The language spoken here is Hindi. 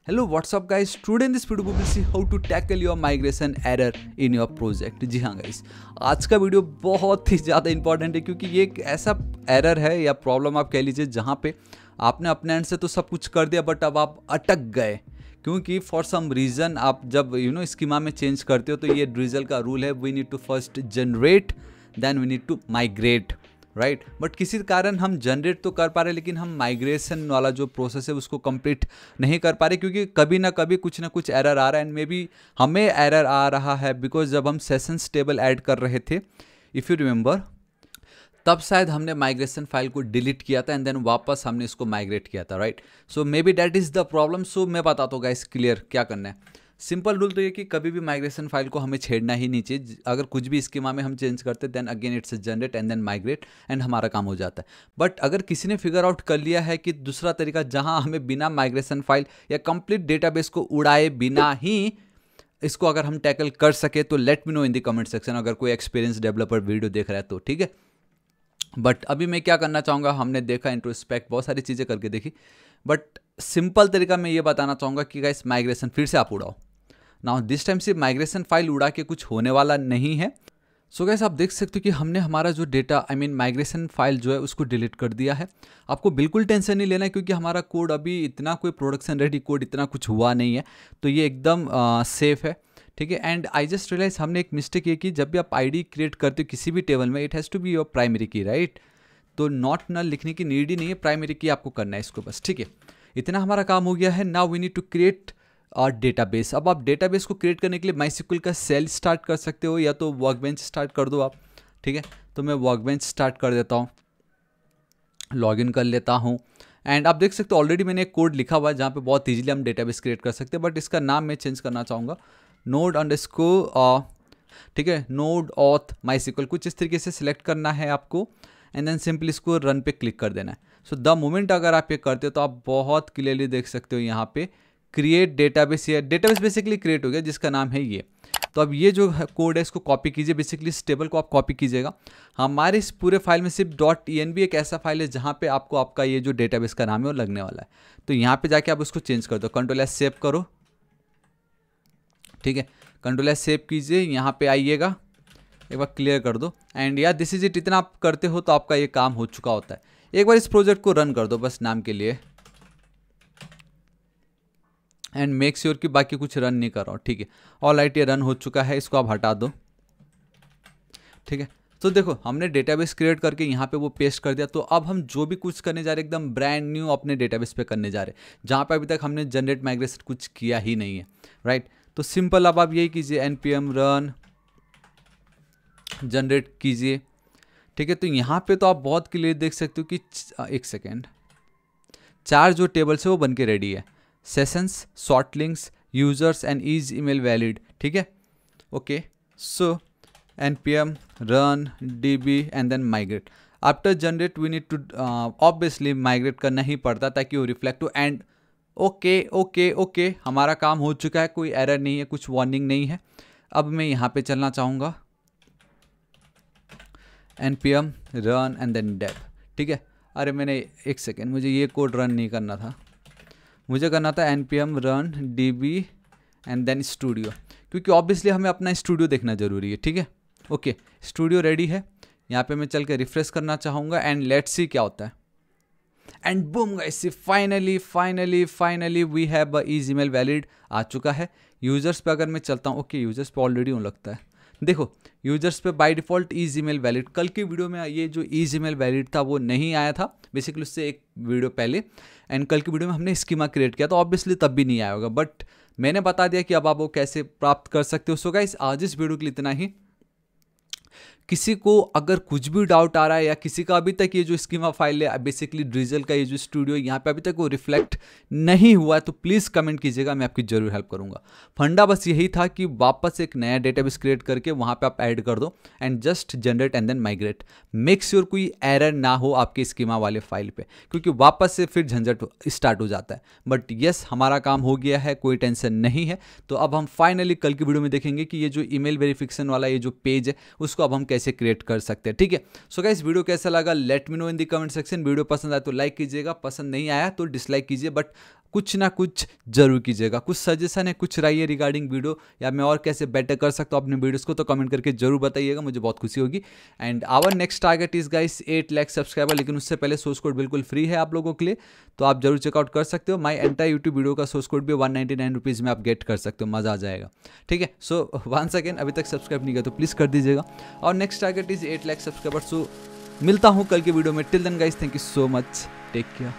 Hello, what's up guys? Today in this video we will see how to tackle your migration error in your project। जी हाँ गाइस, आज का वीडियो बहुत ही ज़्यादा इंपॉर्टेंट है क्योंकि ये एक ऐसा एरर है या प्रॉब्लम आप कह लीजिए जहाँ पे आपने अपने एंड से तो सब कुछ कर दिया बट अब आप अटक गए क्योंकि फॉर सम रीज़न आप जब स्कीमा में चेंज करते हो तो ये ड्रिजल का रूल है, we need to first generate then we need to migrate, right. But किसी कारण हम जनरेट तो कर पा रहे लेकिन हम माइग्रेशन वाला जो प्रोसेस है उसको कंप्लीट नहीं कर पा रहे क्योंकि कभी ना कभी कुछ ना कुछ एरर आ रहा है। एंड मे बी हमें एरर आ रहा है बिकॉज जब हम सेशंस टेबल ऐड कर रहे थे, इफ़ यू रिमेंबर, तब शायद हमने माइग्रेशन फाइल को डिलीट किया था एंड देन वापस हमने इसको माइग्रेट किया था, right. So maybe that is the problem. So मैं बताता हूँ गाइस क्लियर क्या करना है। सिंपल रूल तो ये कि कभी भी माइग्रेशन फाइल को हमें छेड़ना ही नहीं चाहिए। अगर कुछ भी स्कीमा में हम चेंज करते then again it's generate and then migrate and हमारा काम हो जाता है। बट अगर किसी ने फिगर आउट कर लिया है कि दूसरा तरीका जहां हमें बिना माइग्रेशन फाइल या कंप्लीट डेटाबेस को उड़ाए बिना ही इसको अगर हम टैकल कर सके तो let me know in the comment section. अगर कोई एक्सपीरियंस डेवलपर वीडियो देख रहा है तो ठीक है। बट अभी मैं क्या करना चाहूँगा, हमने देखा इंट्रोस्पेक्ट बहुत सारी चीज़ें करके देखी, बट सिंपल तरीका मैं ये बताना चाहूँगा कि गाइस माइग्रेशन फिर से आप उड़ाओ ना। दिस टाइम सिर्फ माइग्रेशन फाइल उड़ा के कुछ होने वाला नहीं है। सो गाइस आप देख सकते हो कि हमने हमारा जो डेटा माइग्रेशन फाइल जो है उसको डिलीट कर दिया है। आपको बिल्कुल टेंशन नहीं लेना है क्योंकि हमारा कोड अभी इतना कोई प्रोडक्शन रेडी कोड इतना कुछ हुआ नहीं है, तो ये एकदम सेफ है, ठीक है। एंड आई जस्ट रियलाइज हमने एक मिस्टेक ये की, जब भी आप आईडी क्रिएट करते हो किसी भी टेबल में it has to be your primary key, right. तो नॉट नल लिखने की नीड ही नहीं है, प्राइमरी की आपको करना है इसको बस, ठीक है। इतना हमारा काम हो गया है। Now we need to create our database. अब आप डेटाबेस को क्रिएट करने के लिए माईस्क्यूएल का सेल स्टार्ट कर सकते हो या तो वर्कबेंच स्टार्ट कर दो आप, ठीक है। तो मैं वर्कबेंच स्टार्ट कर देता हूँ, लॉगिन कर लेता हूँ। एंड आप देख सकते हो ऑलरेडी मैंने एक कोड लिखा हुआ है जहाँ पे बहुत ईजिली हम डेटाबेस क्रिएट कर सकते हैं, बट इसका नाम मैं चेंज करना चाहूँगा नोड अंडरस्कोर, ठीक है, नोड ऑथ माईस्क्यूएल, कुछ इस तरीके से सिलेक्ट करना है आपको एंड देन सिंपली इसको रन पे क्लिक कर देना है। सो द मोमेंट अगर आप ये करते हो तो आप बहुत क्लियरली देख सकते हो यहाँ पे क्रिएट डेटाबेस, या डेटाबेस बेसिकली क्रिएट हो गया जिसका नाम है ये। तो अब ये जो कोड है इसको कॉपी कीजिए, बेसिकली इस टेबल को आप कॉपी कीजिएगा। हमारे इस पूरे फाइल में सिर्फ .env एक ऐसा फाइल है जहाँ पे आपको आपका ये जो डेटाबेस का नाम है वो लगने वाला है। तो यहाँ पे जाके आप उसको चेंज कर दो, कंट्रोल S सेव करो, ठीक है, कंट्रोल S सेव कीजिए, यहाँ पे आइएगा, एक बार क्लियर कर दो एंड या दिस इज इट। इतना आप करते हो तो आपका ये काम हो चुका होता है। एक बार इस प्रोजेक्ट को रन कर दो बस नाम के लिए एंड मेक श्योर कि बाकी कुछ रन नहीं कर रहा हूँ, ठीक है। ऑल राइट, ये रन हो चुका है, इसको आप हटा दो, ठीक है। तो देखो हमने डेटाबेस क्रिएट करके यहाँ पे वो पेस्ट कर दिया। तो अब हम जो भी कुछ करने जा रहे हैं एकदम ब्रांड न्यू अपने डेटाबेस पे करने जा रहे हैं जहाँ पे अभी तक हमने जनरेट माइग्रेशन कुछ किया ही नहीं है, राइट। तो सिंपल अब आप यही कीजिए, npm रन जनरेट कीजिए, ठीक है। तो यहाँ पे तो आप बहुत क्लियर देख सकते हो कि एक सेकेंड, 4 जो टेबल्स है वो बन के रेडी है, sessions, short links, users and is email valid, ठीक है, okay. So npm run db and then migrate. After generate we need to obviously migrate करना ही पड़ता ताकि वो रिफ्लेक्ट हो। एंड ओके ओके ओके, हमारा काम हो चुका है, कोई एरर नहीं है, कुछ वार्निंग नहीं है। अब मैं यहाँ पे चलना चाहूँगा npm run and then dev, ठीक है। अरे मैंने एक सेकेंड, मुझे ये कोड रन नहीं करना था, मुझे करना था npm run db and then studio, क्योंकि ऑब्वियसली हमें अपना स्टूडियो देखना जरूरी है, ठीक है। ओके, स्टूडियो रेडी है। यहाँ पे मैं चल के रिफ्रेश करना चाहूँगा एंड लेट्स सी क्या होता है। And boom guys, finally we have is email valid आ चुका है। यूजर्स पे अगर मैं चलता हूँ, ओके यूजर्स पे ऑलरेडी हूँ लगता है, देखो यूजर्स पे by default is email valid. कल की वीडियो में ये जो इज ईमेल वैलिड था वो नहीं आया था, बेसिकली उससे एक वीडियो पहले। एंड कल की वीडियो में हमने स्कीमा क्रिएट किया तो ऑब्वियसली तब भी नहीं आया होगा, बट मैंने बता दिया कि अब आप वो कैसे प्राप्त कर सकते हो। सो गाइस आज इस वीडियो के लिए इतना ही। किसी को अगर कुछ भी डाउट आ रहा है या किसी का अभी तक ये जो स्कीमा फाइल है बेसिकली ड्रिजल का ये जो स्टूडियो यहाँ पे अभी तक वो रिफ्लेक्ट नहीं हुआ है तो प्लीज़ कमेंट कीजिएगा, मैं आपकी जरूर हेल्प करूँगा। फंडा बस यही था कि वापस एक नया डेटाबेस क्रिएट करके वहाँ पे आप ऐड कर दो and just generate and then migrate. Make sure कोई एरर ना हो आपके स्कीमा वाले फाइल पे, क्योंकि वापस से फिर झंझट स्टार्ट हो जाता है। बट येस, हमारा काम हो गया है, कोई टेंशन नहीं है। तो अब हम फाइनली कल की वीडियो में देखेंगे कि ये जो ईमेल वेरिफिकेशन वाला ये जो पेज है उसको अब हम कैसे क्रिएट कर सकते हैं, ठीक है। सो गाइस वीडियो कैसा लगा let me know in the comment section. Video पसंद आया तो लाइक कीजिएगा, पसंद नहीं आया तो डिसलाइक कीजिए, बट कुछ ना कुछ जरूर कीजिएगा। कुछ सजेशन है, कुछ राय है रिगार्डिंग वीडियो, या मैं और कैसे बेटर कर सकता हूँ अपने वीडियोस को, तो कमेंट करके जरूर बताइएगा, मुझे बहुत खुशी होगी। And our next target is guys 8 lakh subscriber, लेकिन उससे पहले सोर्स कोड बिल्कुल फ्री है आप लोगों के लिए, तो आप जरूर चेकआउट कर सकते हो। माई एंटायर यूट्यूब वीडियो का सोर्स कोड भी 199 रुपीज़ में आप गेट कर सकते हो, मज़ा आ जाएगा। ठीक है, सो वंस अगेन अभी तक सब्सक्राइब नहीं किया तो प्लीज़ कर दीजिएगा। और next target is 8 lakh subscriber. So मिलता हूँ कल के वीडियो में। Till then guys, thank you so much, take care.